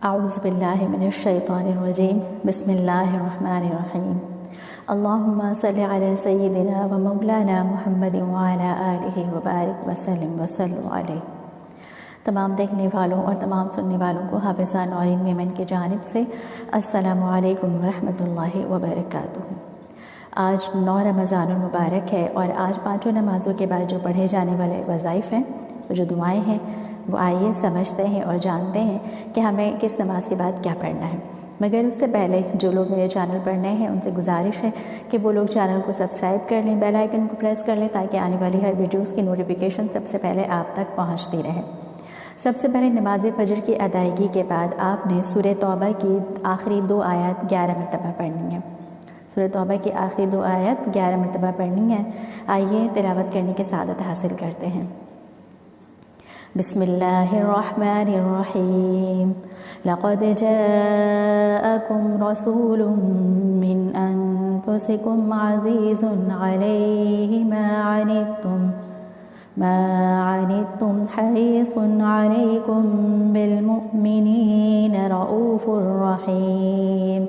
اعوذ باللہ من الشیطان الرجیم بسم اللہ الرحمن الرحیم اللہم صلی علی سیدنا و مولانا محمد وعلی آلہ وبارک وسلم وصلو علیہ۔ تمام دیکھنے والوں اور تمام سننے والوں کو حافظہ نورین میمن کی جانب سے السلام علیکم ورحمۃ اللہ وبرکاتہ۔ آج 9 رمضان المبارک ہے اور آج 5 نمازوں کے بعد جو پڑھے جانے والے وظائف ہیں، جو دعائیں ہیں، وہ آئیے سمجھتے ہیں اور جانتے ہیں کہ ہمیں کس نماز کے بعد کیا پڑھنا ہے۔ مگر اس سے پہلے جو لوگ میرے چینل پر نئے ہیں ان سے گزارش ہے کہ وہ لوگ چینل کو سبسکرائب کر لیں، بیل آئیکن کو پریس کر لیں تاکہ آنے والی ہر ویڈیوز کی نوٹیفیکیشن سب سے پہلے آپ تک پہنچتی رہے۔ سب سے پہلے نماز فجر کی ادائیگی کے بعد آپ نے سورہ توبہ کی آخری 2 آیات 11 مرتبہ پڑھنی ہے۔ سورہ توبہ کی آخری 2 آیات 11 مرتبہ پڑھنی ہے۔ آئیے تلاوت کرنے کی سعادت حاصل کرتے ہیں۔ بسم اللہ الرحمن الرحیم لقد جاءکم رسول من انفسکم عزیز علیہ ما عنتم حریص علیکم بالمؤمنین رؤوف رحیم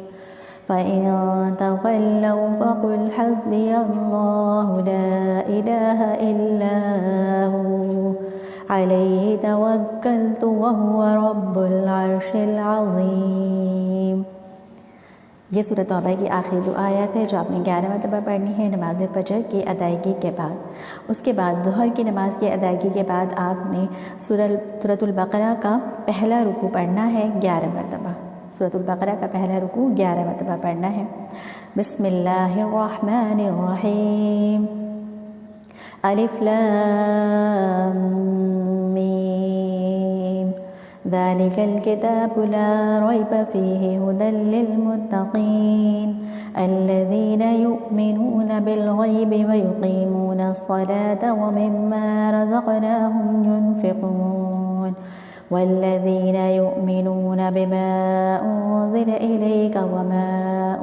فَإِن تَوَلَّوْا فَقُلْ حَسْبِيَ اللَّهُ لَا إِلَهَ إِلَّا هُوَ عَلَيْهِ تَوَكَّلْتُ وَهُوَ رَبُّ الْعَرْشِ الْعَظِيمِ۔ یہ سورۃ توبہ کی آخری 2 آیات ہے جو آپ نے 11 مرتبہ پڑھنی ہے نماز فجر کی ادائیگی کے بعد۔ اس کے بعد ظہر کی نماز کی ادائیگی کے بعد آپ نے سورۃ البقرہ کا پہلا رکوع پڑھنا ہے 11 مرتبہ۔ سورۃ البقرہ کا پہلا رکوع 11 مرتبہ پڑھنا ہے۔ بسم اللہ الرحمن الرحیم الف لام میم ذلک الکتاب لا ریب فیہ ھدی للمتقین الذین یؤمنون بالغیب ویقیمون الصلاة ومما رزقناہم ینفقون والذین یؤمنون بما انزل الیک وما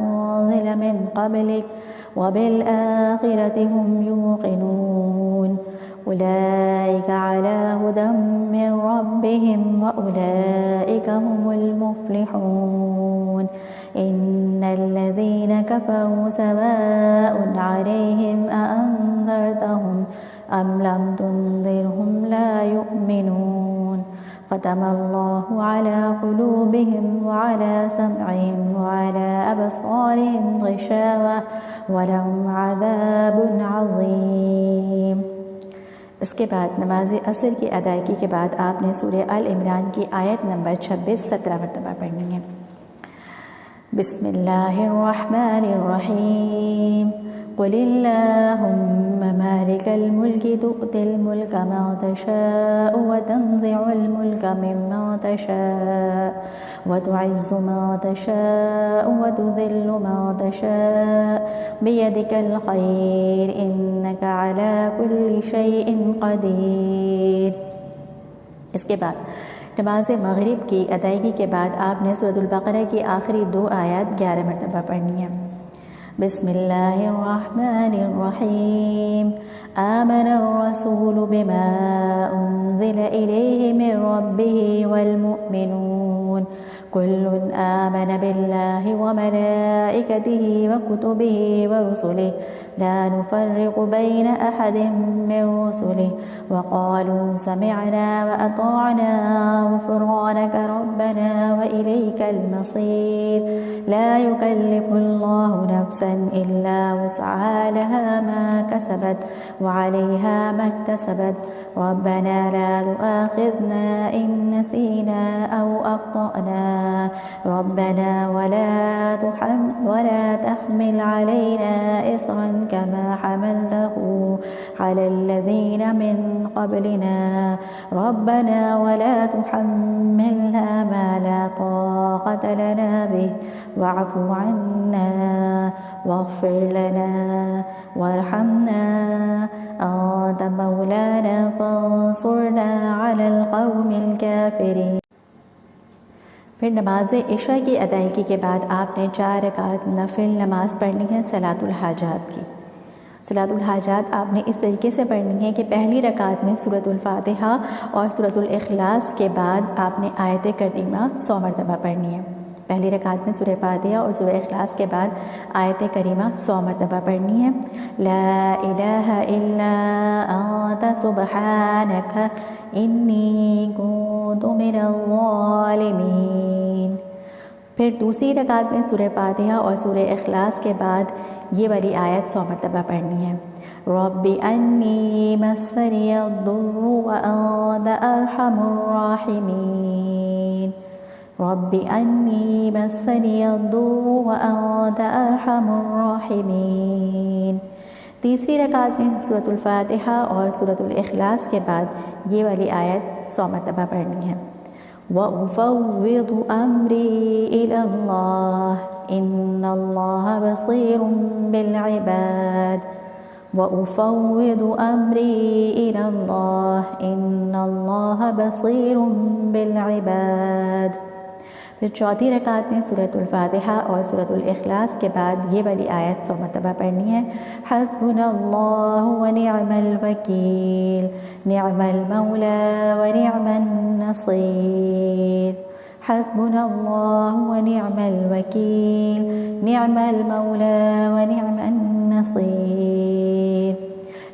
انزل من قبلک وبالآخرة هم یوقنون اولئک علی ھدی من ربهم واولئک هم المفلحون ان الذین کفروا سواء علیہم اانذرتهم ام لم تنذرهم لا یؤمنون ختم اللہ علی قلوبہم وعلی سمعہم وعلی ابصارہم غشاوہ ولہم عذاب عظیم۔ اس کے بعد نماز عصر کی ادائیگی کے بعد آپ نے سورہ آل عمران کی آیت نمبر 26 17 مرتبہ پڑھنی ہے۔ بسم اللہ الرحمن الرحیم قل اللہم مالک الملک تؤتی الملک من تشاء وتنزع الملک ممن تشاء وتعز من تشاء وتذل من تشاء بیدک الخیر انک علی کل شیء قدیر۔ اس کے بعد نماز مغرب کی ادائیگی کے بعد آپ نے سورۃ البقرہ کی آخری 2 آیات 11 مرتبہ پڑھنی ہے۔ بسم اللہ الرحمن الرحیم آمن الرسول بما انزل الیہ من ربہ والمؤمنون کل آمن باللہ وملائکتہ وکتبہ ورسلہ لا نفرق بین احد من رسلہ وقالوا سمعنا واطعنا غفرانک ربنا والیک المصیر لا یکلف اللہ نفسا الا وسعها لها ما كسبت وعليها ما اكتسبت ربنا لا تؤاخذنا إن نسينا أو أخطأنا ربنا ولا تحمل علينا إصرا كما حملته على الذين من قبلنا ربنا ولا تحملنا ما لا طاقة لنا به واعف عنا واغفر لنا وارحمنا أنت مولانا فانصرنا على القوم الكافرين۔ پھر نماز عشاء کی ادائیگی کے بعد آپ نے 4 رکعت نفل نماز پڑھنی ہے صلاۃ الحاجات کی۔ صلاۃ الحاجات آپ نے اس طریقے سے پڑھنی ہے کہ پہلی رکعت میں سورۃ الفاتحہ اور سورۃ الاخلاص کے بعد آپ نے آیت کریمہ 100 مرتبہ پڑھنی ہے۔ پہلی رکعت میں سورہ فاتحہ اور سورہ اخلاص کے بعد آیت کریمہ 100 مرتبہ پڑھنی ہے۔ لا الہ الا انت سبحانک انی کنت من الظالمین۔ پھر دوسری رکعت میں سورہ فاتحہ اور سورہ اخلاص کے بعد یہ والی آیت 100 مرتبہ پڑھنی ہے۔ رب انی مسنی الضر وانت ارحم الراحمین، رب انی مسنی الضر وانت ارحم الراحمین۔ تیسری رکعت میں سورۃ الفاتحہ اور سورۃ الاخلاص کے بعد یہ والی آیت 100 مرتبہ پڑھنی ہے۔ وَأُفَوِّضُ أَمْرِي إِلَى اللَّهِ إِنَّ اللَّهَ بَصِيرٌ بِالْعِبَادِ، وَأُفَوِّضُ أَمْرِي إِلَى اللَّهِ إِنَّ اللَّهَ بَصِيرٌ بِالْعِبَادِ۔ پھر چوتھی رکعت میں سورۃ الفاتحہ اور سورۃ الاخلاص کے بعد یہ والی آیت 100 مرتبہ پڑھنی ہے۔ حسبنا اللہ ونعم الوکیل، نعم المولا ونعم النصیر، حسبنا اللہ ونعم الوکیل، نعم المولا ونعم النصیر۔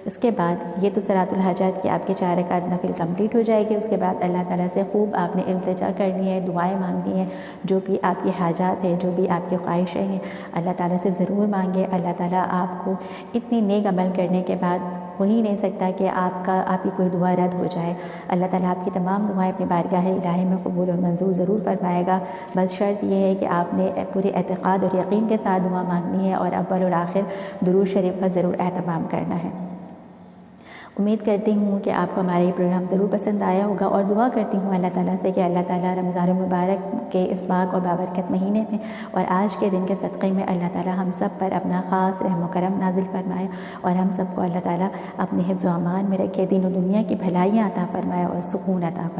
اس کے بعد یہ تو صلاۃ الحاجات کی آپ کے 4 رکعت نفل کمپلیٹ ہو جائے گی۔ اس کے بعد اللہ تعالیٰ سے خوب آپ نے التجا کرنی ہے، دعائیں مانگنی ہیں، جو بھی آپ کی حاجات ہیں، جو بھی آپ کی خواہشیں ہیں اللہ تعالیٰ سے ضرور مانگے۔ اللہ تعالیٰ آپ کو اتنی نیک عمل کرنے کے بعد ہو ہی نہیں سکتا کہ آپ کی کوئی دعا رد ہو جائے۔ اللہ تعالیٰ آپ کی تمام دعائیں اپنی بارگاہ الہی میں قبول و منظور ضرور فرمائے گا۔ بس شرط یہ ہے کہ آپ نے پورے اعتقاد اور یقین کے ساتھ دعا مانگنی ہے اور اول اور آخر درود شریف کا ضرور اہتمام کرنا ہے۔ امید کرتی ہوں کہ آپ کو ہمارا یہ پروگرام ضرور پسند آیا ہوگا، اور دعا کرتی ہوں اللہ تعالیٰ سے کہ اللہ تعالیٰ رمضان المبارک کے اس پاک اور بابرکت مہینے میں اور آج کے دن کے صدقے میں اللہ تعالیٰ ہم سب پر اپنا خاص رحم و کرم نازل فرمائے، اور ہم سب کو اللہ تعالیٰ اپنے حفظ و امان میں رکھے، دین و دنیا کی بھلائیاں عطا فرمائے اور سکون عطا فرمائے۔